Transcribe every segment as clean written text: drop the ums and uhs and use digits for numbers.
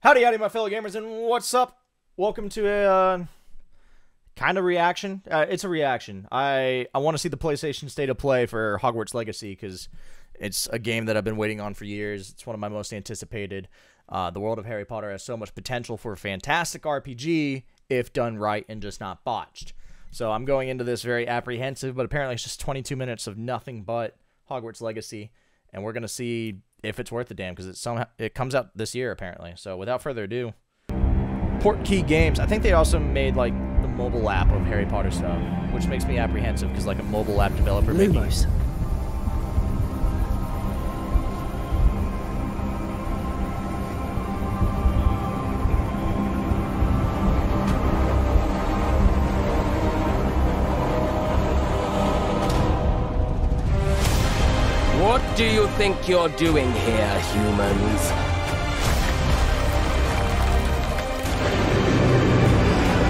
Howdy, howdy, my fellow gamers, and what's up? Welcome to a kind of reaction. It's a reaction. I want to see the PlayStation State of Play for Hogwarts Legacy because it's a game that I've been waiting on for years. It's one of my most anticipated. The world of Harry Potter has so much potential for a fantastic RPG if done right and just not botched. So I'm going into this very apprehensive, but apparently it's just 22 minutes of nothing but Hogwarts Legacy, and we're going to see if it's worth the damn, because it comes out this year apparently. So without further ado, Portkey Games. I think they also made like the mobile app of Harry Potter stuff, which makes me apprehensive because like a mobile app developer making. What do you think you're doing here, humans?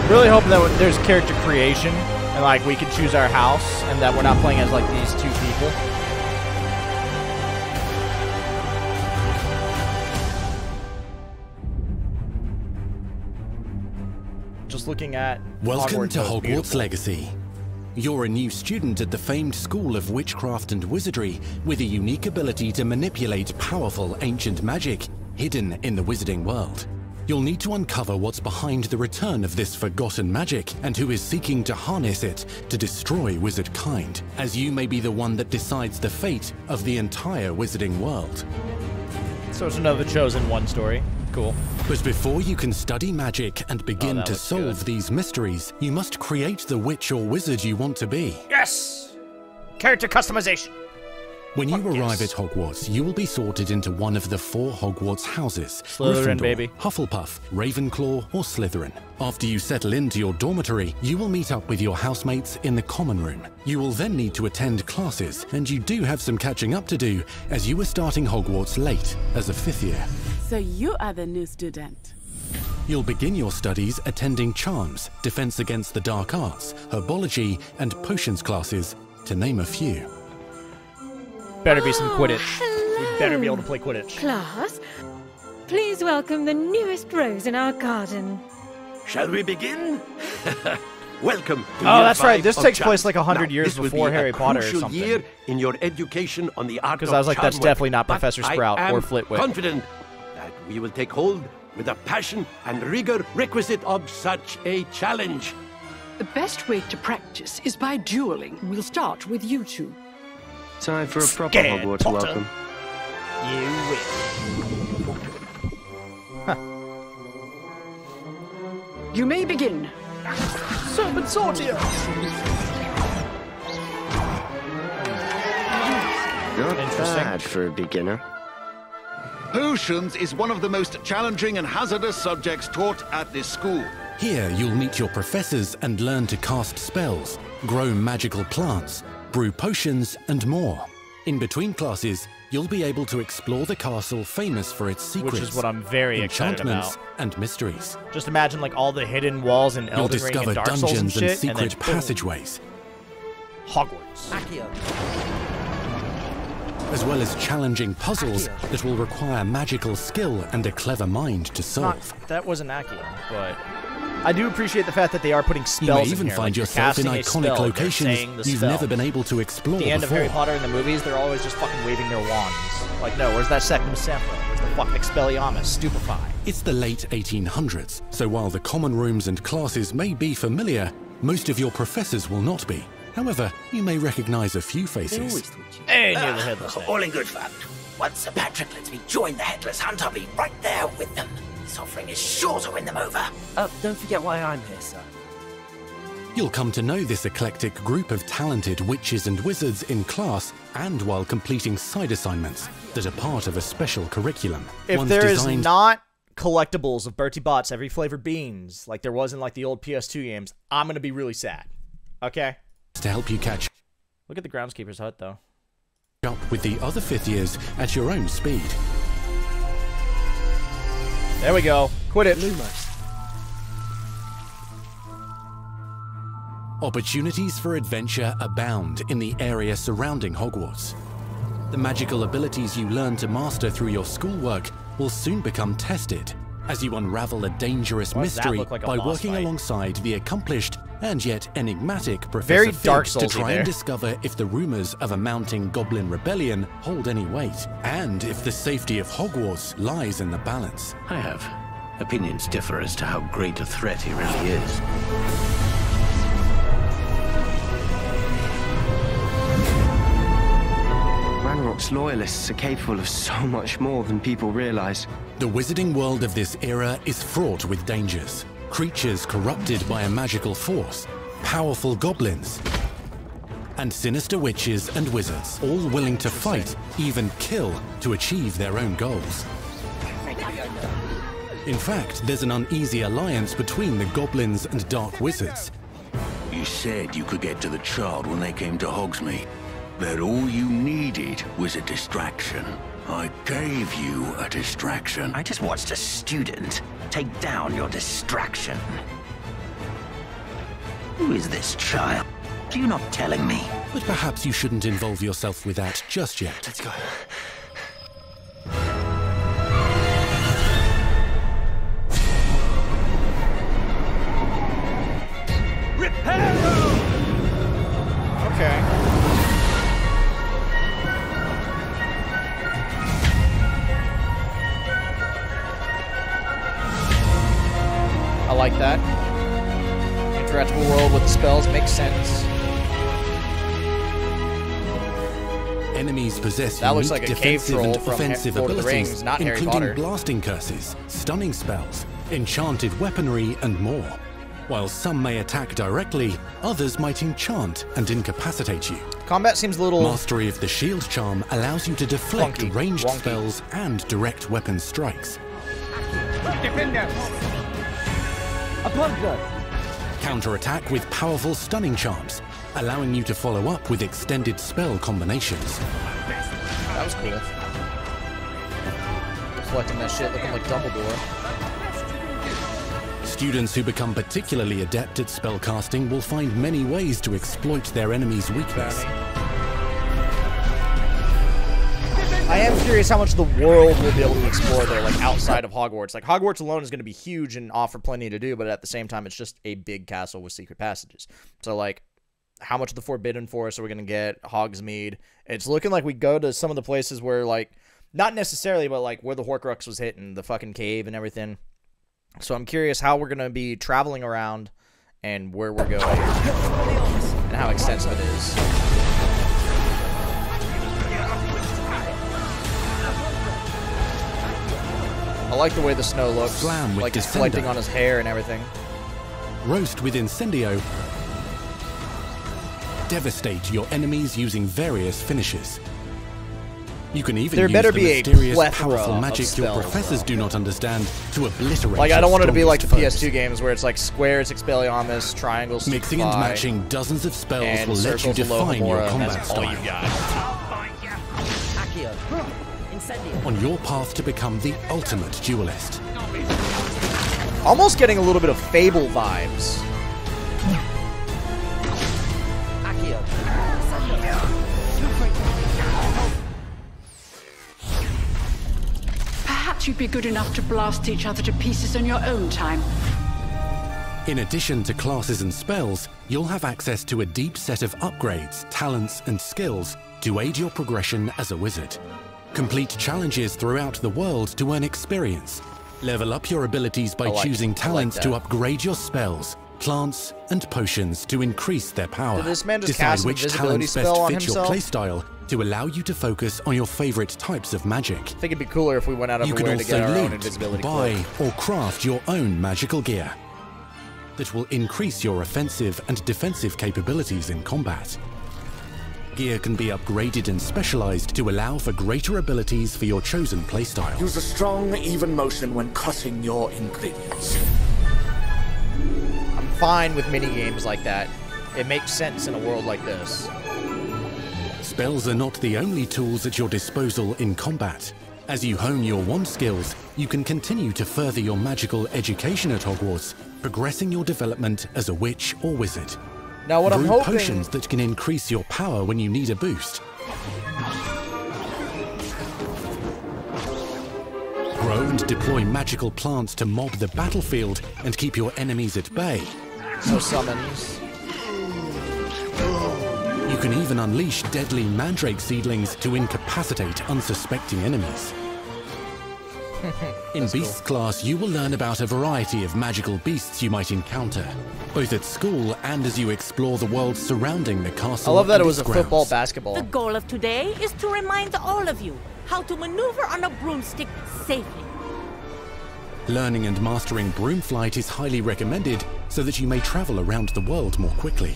Really hope that there's character creation and like we can choose our house and that we're not playing as like these two people. Just looking at Welcome to Hogwarts beautiful. Legacy. You're a new student at the famed School of Witchcraft and Wizardry with a unique ability to manipulate powerful ancient magic hidden in the wizarding world. You'll need to uncover what's behind the return of this forgotten magic and who is seeking to harness it to destroy wizard kind, as you may be the one that decides the fate of the entire wizarding world. So it's another Chosen One story. Cool. But before you can study magic and begin to solve these mysteries, you must create the witch or wizard you want to be. Yes! Character customization. When you arrive at Hogwarts, you will be sorted into one of the 4 Hogwarts houses. Slytherin, Gryffindor, baby. Hufflepuff, Ravenclaw, or Slytherin. After you settle into your dormitory, you will meet up with your housemates in the common room. You will then need to attend classes, and you do have some catching up to do, as you are starting Hogwarts late, as a 5th year. So you are the new student. You'll begin your studies attending Charms, Defense Against the Dark Arts, Herbology, and Potions classes, to name a few. Better be some Quidditch. Hello. We better be able to play Quidditch. Class, please welcome the newest rose in our garden. Shall we begin? Welcome to Oh, year that's right. 5 This of takes Charms. place like 100 Now, years this will before be Harry a Potter or crucial something. year in your education on the art of Because I was like, that's charm definitely work. not But Professor I Sprout am or Flitwick. confident that we will take hold with the passion and rigor requisite of such a challenge. The best way to practice is by dueling. We'll start with you two. Time for a proper Scared Hogwarts Potter. welcome. You win. You may begin. Serpent Sortia! Not Interesting. bad for a beginner. Potions is one of the most challenging and hazardous subjects taught at this school. Here, you'll meet your professors and learn to cast spells, grow magical plants, brew potions, and more. In between classes, you'll be able to explore the castle famous for its secrets, Which is what I'm very excited enchantments, about. and mysteries. Just imagine like all the hidden walls in You'll Elden Ring discover and Dark Souls and dungeons shit, and secret then boom, passageways, Hogwarts. as well as challenging puzzles that will require magical skill and a clever mind to solve. That wasn't Accio, but I do appreciate the fact that they are putting You spells may even in here. find like, you're yourself in casting a iconic spell, they're saying locations the you've spell. never been able to explore At the end before. of Harry Potter in the movies, they're always just fucking waving their wands. Like, no, where's that Sectum Sempra? Where's the fucking Expelliarmus? Stupefy. It's the late 1800s, so while the common rooms and classes may be familiar, most of your professors will not be. However, you may recognize a few faces. Hey, near the headless head. All in good fun. Once Sir Patrick lets me join the Headless Hunt, I'll be right there with them. This offering is sure to win them over. Don't forget why I'm here, sir. You'll come to know this eclectic group of talented witches and wizards in class and while completing side assignments that are part of a special curriculum. If One's there is designed not collectibles of Bertie Bott's every flavored beans, like there was in like the old PS2 games, I'm gonna be really sad. Okay? to help you catch Look at the groundskeeper's hut, though. up with the other 5th years at your own speed. There we go. Quit it. Opportunities for adventure abound in the area surrounding Hogwarts. The magical abilities you learn to master through your schoolwork will soon become tested as you unravel a dangerous Why does that mystery look like a by boss working fight? alongside the accomplished and yet enigmatic Professor Very Fig Dark to Souls-y try there. and discover if the rumors of a mounting goblin rebellion hold any weight, and if the safety of Hogwarts lies in the balance. I have. Opinions differ as to how great a threat he really is. Ranrock's loyalists are capable of so much more than people realize. The wizarding world of this era is fraught with dangers. Creatures corrupted by a magical force, powerful goblins, and sinister witches and wizards, all willing to fight, even kill, to achieve their own goals. In fact, there's an uneasy alliance between the goblins and dark wizards. You said you could get to the child when they came to Hogsmeade. That all you needed was a distraction. I gave you a distraction. I just watched a student take down your distraction. Who is this child? Are you not telling me? But perhaps you shouldn't involve yourself with that just yet. Let's go. Okay. I like that. Interactable world with spells makes sense. Enemies possess That looks unique like a cave defensive troll and from offensive Lord of the abilities, Rings, not Harry including Potter. blasting curses, stunning spells, enchanted weaponry, and more. While some may attack directly, others might enchant and incapacitate you. Combat seems a little... Mastery of the shield charm allows you to deflect Clunky, ranged wonky. spells and direct weapon strikes. Counterattack with powerful stunning charms, allowing you to follow up with extended spell combinations. That was cool. Collecting that shit looking like Dumbledore. Students who become particularly adept at spellcasting will find many ways to exploit their enemy's weakness. I am curious how much of the world we'll be able to explore there, like outside of Hogwarts. Like Hogwarts alone is going to be huge and offer plenty to do, but at the same time, it's just a big castle with secret passages. So like, how much of the Forbidden Forest are we going to get? Hogsmeade. It's looking like we go to some of the places where like, not necessarily, but like where the Horcrux was hitting, the fucking cave and everything. So I'm curious how we're going to be traveling around and where we're going and how extensive it is. I like the way the snow looks, Slam with like it's Descender. collecting on his hair and everything. Roast with Incendio. Devastate your enemies using various finishes. You can even There use better the be a mysterious, plethora powerful of magic your spells, professors though. do not understand to obliterate Like, I your don't want it to be like the strongest PS2 foes. games where it's like squares, Expelliarmus, triangles, Mixing and Stupefy, matching dozens of spells and will let you circles, define your Alohomora, and combat that's all style. you got. On your path to become the ultimate duelist. Almost getting a little bit of Fable vibes. Perhaps you'd be good enough to blast each other to pieces on your own time. In addition to classes and spells, you'll have access to a deep set of upgrades, talents, and skills to aid your progression as a wizard. Complete challenges throughout the world to earn experience. Level up your abilities by choosing talents to upgrade your spells, plants, and potions to increase their power. Did this man just Decide cast an which invisibility talents spell best on fit your himself? playstyle to allow you to focus on your favorite types of magic. I think it'd be cooler if we went out of You our can way to also get our own loot, invisibility buy, cloak. or craft your own magical gear that will increase your offensive and defensive capabilities in combat. Gear can be upgraded and specialized to allow for greater abilities for your chosen playstyle. Use a strong, even motion when cutting your ingredients. I'm fine with mini games like that. It makes sense in a world like this. Spells are not the only tools at your disposal in combat. As you hone your wand skills, you can continue to further your magical education at Hogwarts, progressing your development as a witch or wizard. Now what I'm Brew hoping... potions that can increase your power when you need a boost. Grow and deploy magical plants to mob the battlefield and keep your enemies at bay. So summons. You can even unleash deadly mandrake seedlings to incapacitate unsuspecting enemies. In Beasts class, you will learn about a variety of magical beasts you might encounter, both at school and as you explore the world surrounding the castle. I love that it was its a football grounds. basketball. The goal of today is to remind all of you how to maneuver on a broomstick safely. Learning and mastering broom flight is highly recommended so that you may travel around the world more quickly.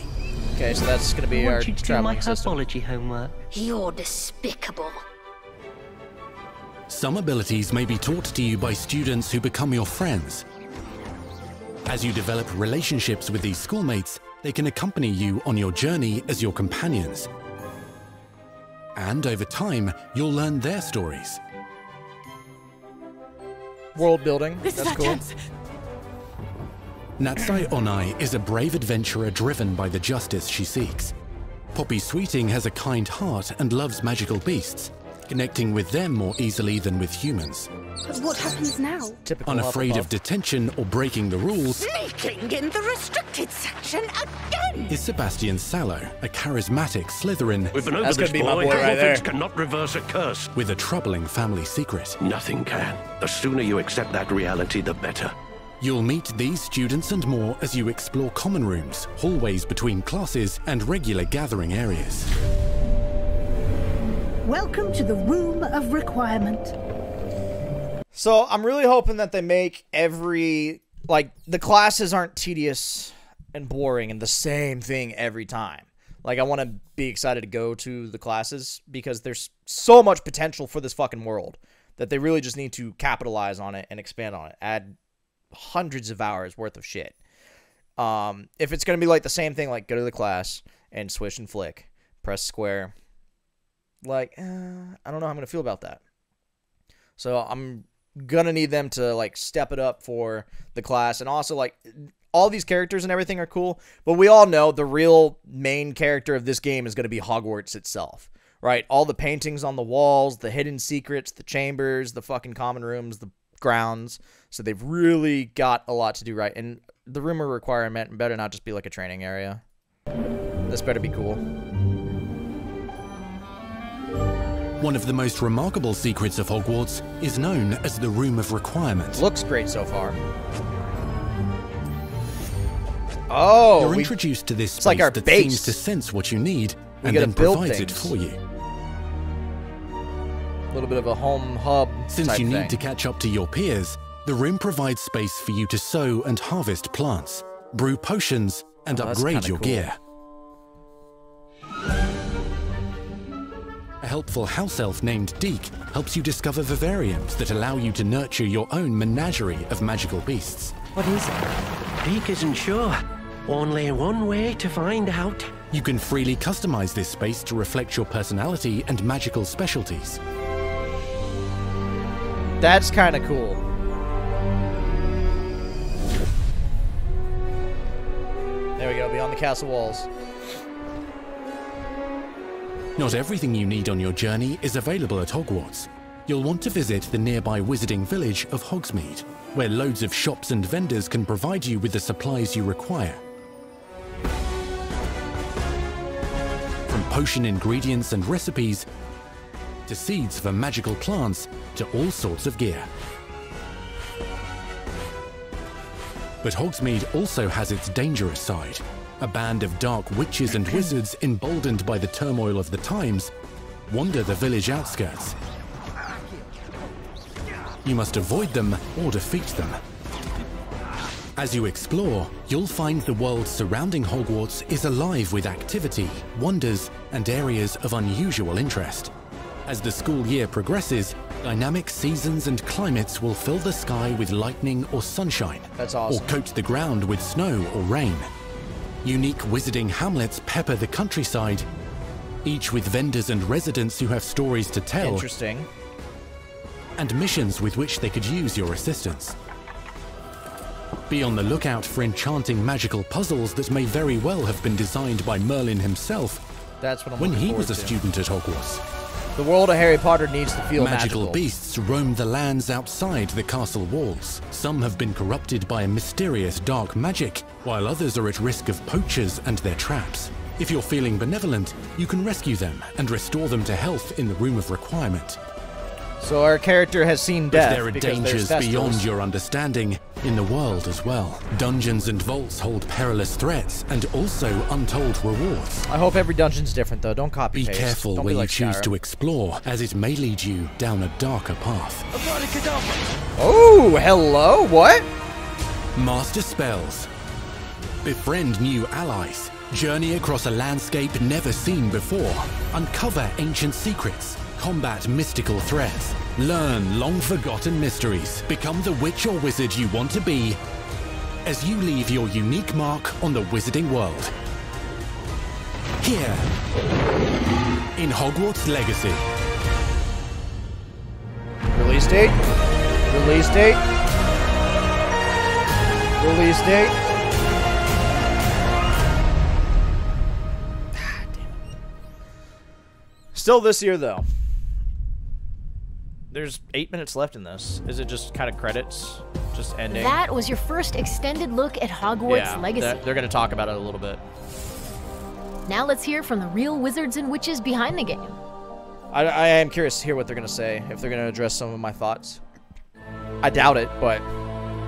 Okay, so that's going to be our traveling system. Herbology homework. You're despicable. Some abilities may be taught to you by students who become your friends. As you develop relationships with these schoolmates, they can accompany you on your journey as your companions. And over time, you'll learn their stories. World building. This That's is our cool. chance. Natsai Onai is a brave adventurer driven by the justice she seeks. Poppy Sweeting has a kind heart and loves magical beasts, connecting with them more easily than with humans. But what happens now? Typical Unafraid Hufflepuff. of detention or breaking the rules, Sneaking in the restricted section again! is Sebastian Sallow, a charismatic Slytherin We've been over That's this, gonna be my boy right Hufflepuffs there. cannot reverse a curse. with a troubling family secret. Nothing can. The sooner you accept that reality, the better. You'll meet these students and more as you explore common rooms, hallways between classes, and regular gathering areas. Welcome to the Room of Requirement. So I'm really hoping that they make every, like, the classes aren't tedious and boring and the same thing every time. Like, I want to be excited to go to the classes because there's so much potential for this fucking world that they really just need to capitalize on it and expand on it. Add hundreds of hours worth of shit. If it's going to be like the same thing, like go to the class and swish and flick, press square, like, I don't know how I'm going to feel about that. So I'm going to need them to, like, step it up for the class. And also, like, all these characters and everything are cool, but we all know the real main character of this game is going to be Hogwarts itself, right? All the paintings on the walls, the hidden secrets, the chambers, the fucking common rooms, the grounds. So they've really got a lot to do right. And the room of requirement better not just be like a training area. This better be cool. One of the most remarkable secrets of Hogwarts is known as the Room of Requirement. Looks great so far. Oh, you're introduced to this space like our that base. seems to sense what you need We and gotta then build provides it things. for you. A little bit of a home hub Since type you need thing. to catch up to your peers, the room provides space for you to sow and harvest plants, brew potions, and that's upgrade kinda your cool. gear. A helpful house elf named Deke helps you discover vivariums that allow you to nurture your own menagerie of magical beasts. What is it? Deke isn't sure. Only one way to find out. You can freely customize this space to reflect your personality and magical specialties. That's kind of cool. There we go, beyond the castle walls. Not everything you need on your journey is available at Hogwarts. You'll want to visit the nearby wizarding village of Hogsmeade, where loads of shops and vendors can provide you with the supplies you require. From potion ingredients and recipes, to seeds for magical plants, to all sorts of gear. But Hogsmeade also has its dangerous side. A band of dark witches and wizards, emboldened by the turmoil of the times, wander the village outskirts. You must avoid them or defeat them. As you explore, you'll find the world surrounding Hogwarts is alive with activity, wonders, and areas of unusual interest. As the school year progresses, dynamic seasons and climates will fill the sky with lightning or sunshine, That's awesome. or coat the ground with snow or rain. Unique wizarding hamlets pepper the countryside, each with vendors and residents who have stories to tell. Interesting. And missions with which they could use your assistance. Be on the lookout for enchanting magical puzzles that may very well have been designed by Merlin himself That's what I'm when looking he was a forward to. student at Hogwarts. The world of Harry Potter needs to feel Magical beasts roam the lands outside the castle walls. Some have been corrupted by a mysterious dark magic, while others are at risk of poachers and their traps. If you're feeling benevolent, you can rescue them and restore them to health in the Room of Requirement. So our character has seen death. But there are dangers beyond your understanding in the world as well. Dungeons and vaults hold perilous threats and also untold rewards. I hope every dungeon's different, though. Don't copy Be paste. careful Don't where be you like choose Skyrim. to explore, as it may lead you down a darker path. Oh, hello? What? Master spells. Befriend new allies. Journey across a landscape never seen before. Uncover ancient secrets. Combat mystical threats. Learn long-forgotten mysteries. Become the witch or wizard you want to be as you leave your unique mark on the wizarding world. Here, in Hogwarts Legacy. Release date? Release date? Release date? Still this year, though. There's 8 minutes left in this. Is it just kind of credits? Just ending? That was your first extended look at Hogwarts Legacy. They're going to talk about it a little bit. Now let's hear from the real wizards and witches behind the game. I am curious to hear what they're going to say, if they're going to address some of my thoughts. I doubt it, but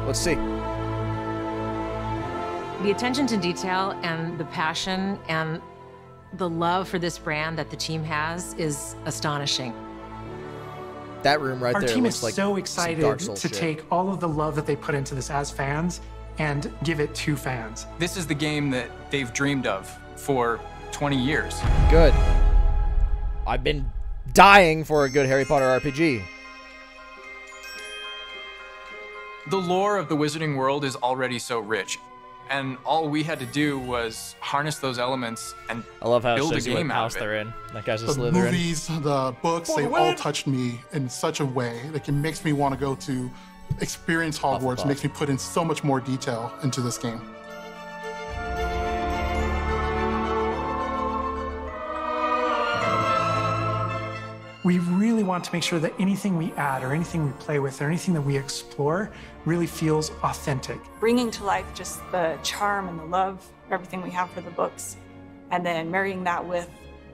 let's see. The attention to detail and the passion and the love for this brand that the team has is astonishing. That room right Our there team looks is like so some excited Dark Souls to shit. take all of the love that they put into this as fans and give it to fans. This is the game that they've dreamed of for 20 years. Good. I've been dying for a good Harry Potter RPG. The lore of the Wizarding World is already so rich, and all we had to do was harness those elements and I love how it build a shows you what game out house of it. they're in. That guy's a The Slytherin. movies, the books, they all touched me in such a way. Like, it makes me want to go to experience Hogwarts, makes me put in so much more detail into this game. We really want to make sure that anything we add or anything we play with or anything that we explore really feels authentic. Bringing to life just the charm and the love, everything we have for the books, and then marrying that with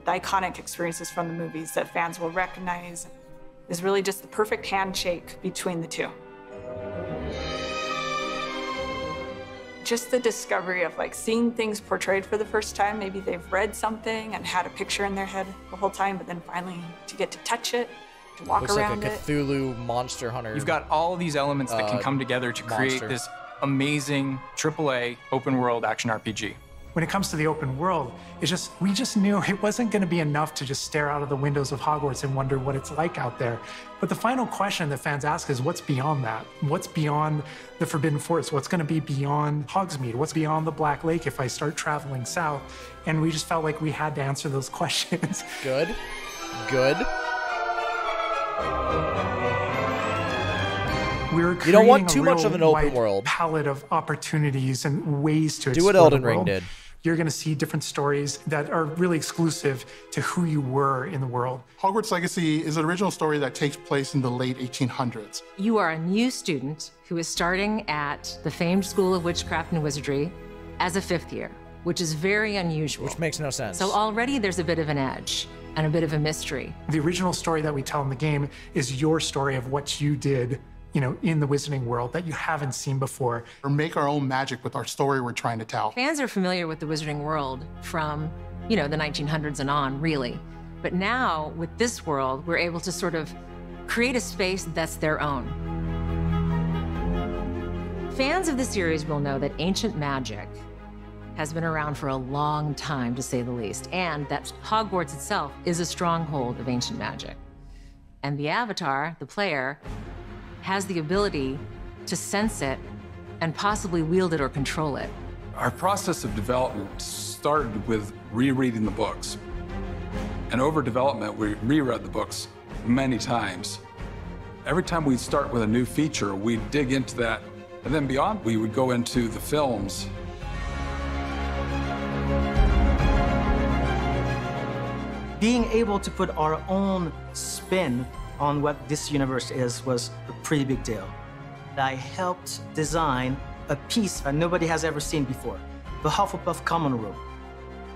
the iconic experiences from the movies that fans will recognize is really just the perfect handshake between the two. Just the discovery of like seeing things portrayed for the first time. Maybe they've read something and had a picture in their head the whole time, but then finally to get to touch it, to walk Looks around like a it. Cthulhu monster hunter. You've got all these elements that can come together to create monster. this amazing AAA open world action RPG. When it comes to the open world, we just knew it wasn't going to be enough to just stare out of the windows of Hogwarts and wonder what it's like out there. But the final question that fans ask is, what's beyond that? What's beyond the Forbidden Forest? What's going to be beyond Hogsmeade? What's beyond the Black Lake if I start traveling south? And we just felt like we had to answer those questions. Good. Good. We're You don't want creating too a much real of an open wide world. palette of opportunities and ways to Do what explore the Elden Ring world. did. You're going to see different stories that are really exclusive to who you were in the world. Hogwarts Legacy is an original story that takes place in the late 1800s. You are a new student who is starting at the famed School of Witchcraft and Wizardry as a 5th year, which is very unusual. Which makes no sense. So already there's a bit of an edge and a bit of a mystery. The original story that we tell in the game is your story of what you did, in the Wizarding world that you haven't seen before. Or make our own magic with our story we're trying to tell. Fans are familiar with the Wizarding world from, the 1900s and on, really. But now, with this world, we're able to sort of create a space that's their own. Fans of the series will know that ancient magic has been around for a long time, to say the least, and that Hogwarts itself is a stronghold of ancient magic. And the Avatar, the player, has the ability to sense it and possibly wield it or control it. Our process of development started with rereading the books. And over development, we reread the books many times. Every time we'd start with a new feature, we'd dig into that, and then beyond, we would go into the films. being able to put our own spin on what this universe is was a pretty big deal. I helped design a piece that nobody has ever seen before, the Hufflepuff common room.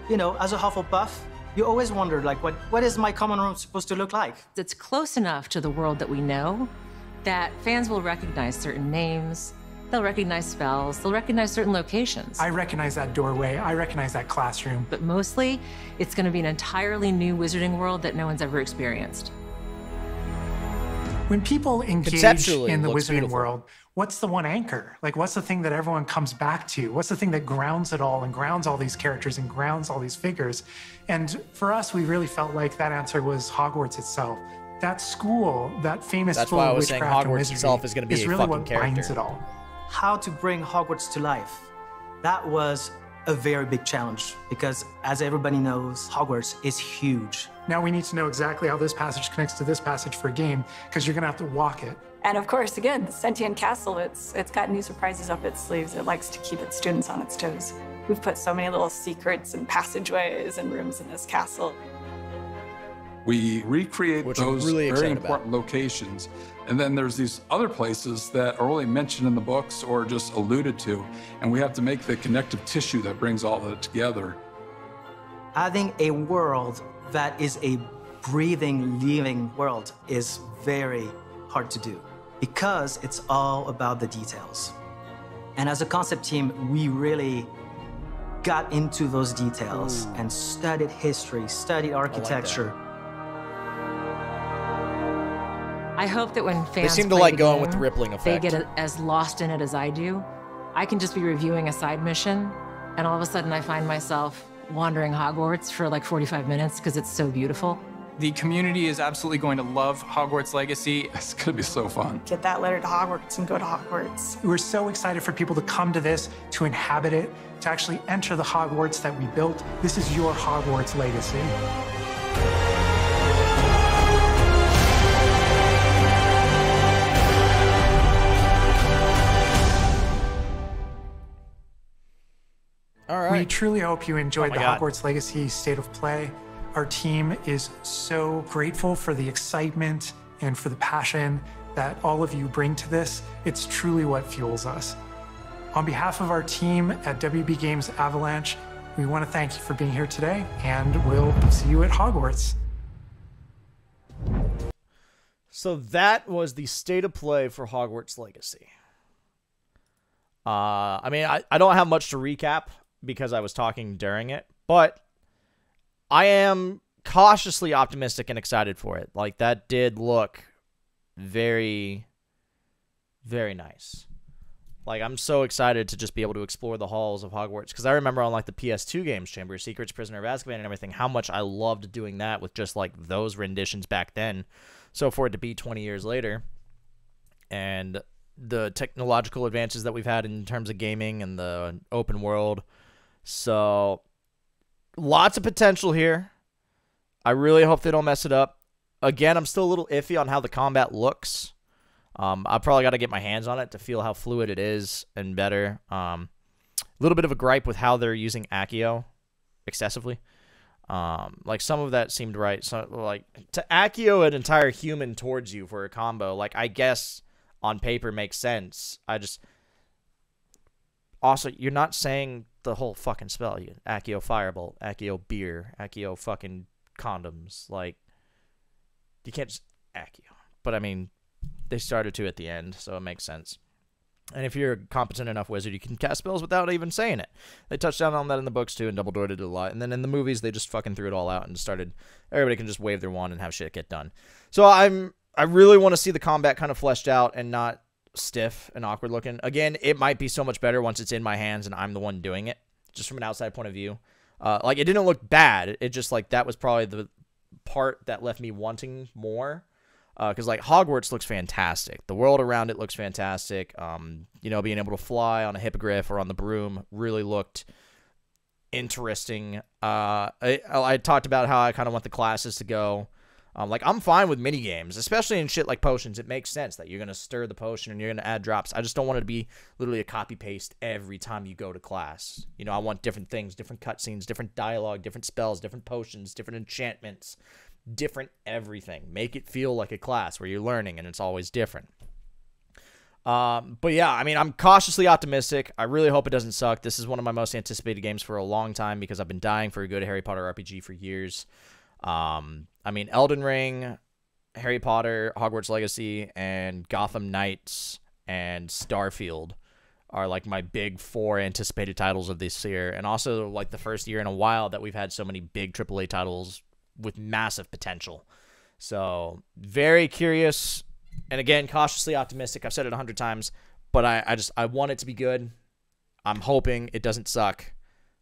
You know, as a Hufflepuff, you always wondered, like, what is my common room supposed to look like? It's close enough to the world that we know that fans will recognize certain names, they'll recognize spells, they'll recognize certain locations. I recognize that doorway, I recognize that classroom. But mostly, it's going to be an entirely new wizarding world that no one's ever experienced. When people engage in the wizarding world, what's the one anchor? Like, what's the thing that everyone comes back to? What's the thing that grounds it all and grounds all these characters and grounds all these figures? And for us, we really felt like that answer was Hogwarts itself. That school, that famous school of witchcraft and wizardry, itself is going to be really what binds it all. How to bring Hogwarts to life. That was a very big challenge because, as everybody knows, Hogwarts is huge. Now we need to know exactly how this passage connects to this passage for a game, because you're going to have to walk it. And of course, again, the Sentient Castle, it's got new surprises up its sleeves. It likes to keep its students on its toes. We've put so many little secrets and passageways and rooms in this castle. We recreate those very important locations. And then there's these other places that are only mentioned in the books or just alluded to. And we have to make the connective tissue that brings all that together. Having a world that is a breathing, living world is very hard to do because it's all about the details. And as a concept team, we really got into those details and studied history, studied architecture. I hope that when fans they seem to play like the going game, with the rippling effect. they get as lost in it as I do. I can just be reviewing a side mission, and all of a sudden I find myself wandering Hogwarts for like 45 minutes because it's so beautiful. The community is absolutely going to love Hogwarts Legacy. It's going to be so fun. Get that letter to Hogwarts and go to Hogwarts. We're so excited for people to come to this, to inhabit it, to actually enter the Hogwarts that we built. This is your Hogwarts legacy. All right. We truly hope you enjoyed the God. Hogwarts Legacy State of Play. Our team is so grateful for the excitement and for the passion that all of you bring to this. It's truly what fuels us. On behalf of our team at WB Games Avalanche, we want to thank you for being here today, and we'll see you at Hogwarts. So that was the state of play for Hogwarts Legacy. I mean, I don't have much to recap because I was talking during it, but I am cautiously optimistic and excited for it. Like, that did look very, very nice. Like, I'm so excited to just be able to explore the halls of Hogwarts, because I remember on, like, the PS2 games, Chamber of Secrets, Prisoner of Azkaban, and everything, how much I loved doing that with just, like, those renditions back then. So for it to be 20 years later, and the technological advances that we've had in terms of gaming and the open world, so lots of potential here. I really hope they don't mess it up. Again, I'm still a little iffy on how the combat looks. I probably got to get my hands on it to feel how fluid it is and better. A little bit of a gripe with how they're using Accio excessively. Like, some of that seemed right. So, like, to Accio an entire human towards you for a combo, like, I guess on paper makes sense. Also, you're not saying the whole fucking spell. Accio Firebolt, Accio Beer, Accio fucking condoms. Like, you can't just Accio. But, I mean, they started to at the end, so it makes sense. And if you're a competent enough wizard, you can cast spells without even saying it. They touched down on that in the books, too, and Dumbledore did it a lot. And then in the movies, they just fucking threw it all out and started, everybody can just wave their wand and have shit get done. So I really want to see the combat kind of fleshed out and not stiff and awkward looking. Again, it might be so much better once it's in my hands and I'm the one doing it, just from an outside point of view. Like, it didn't look bad. It just, like, that was probably the part that left me wanting more. Because, like, Hogwarts looks fantastic. The world around it looks fantastic. You know, being able to fly on a hippogriff or on the broom really looked interesting. I talked about how I kind of want the classes to go. Like, I'm fine with mini games, especially in shit like potions. It makes sense that you're going to stir the potion and you're going to add drops. I just don't want it to be literally a copy-paste every time you go to class. You know, I want different things, different cutscenes, different dialogue, different spells, different potions, different enchantments, different everything. Make it feel like a class where you're learning and it's always different. But yeah, I mean, I'm cautiously optimistic. I really hope it doesn't suck. This is one of my most anticipated games for a long time because I've been dying for a good Harry Potter RPG for years. I mean, Elden Ring, Harry Potter, Hogwarts Legacy, and Gotham Knights and Starfield are like my big 4 anticipated titles of this year. And also like the first year in a while that we've had so many big AAA titles with massive potential. So very curious. And again, cautiously optimistic. I've said it 100 times, but I want it to be good. I'm hoping it doesn't suck.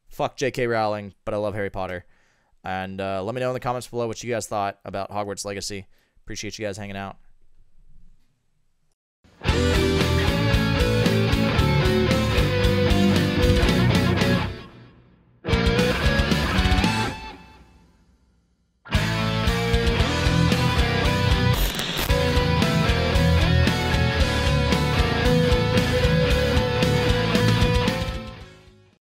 Fuck J.K. Rowling, but I love Harry Potter. And let me know in the comments below what you guys thought about Hogwarts Legacy. Appreciate you guys hanging out.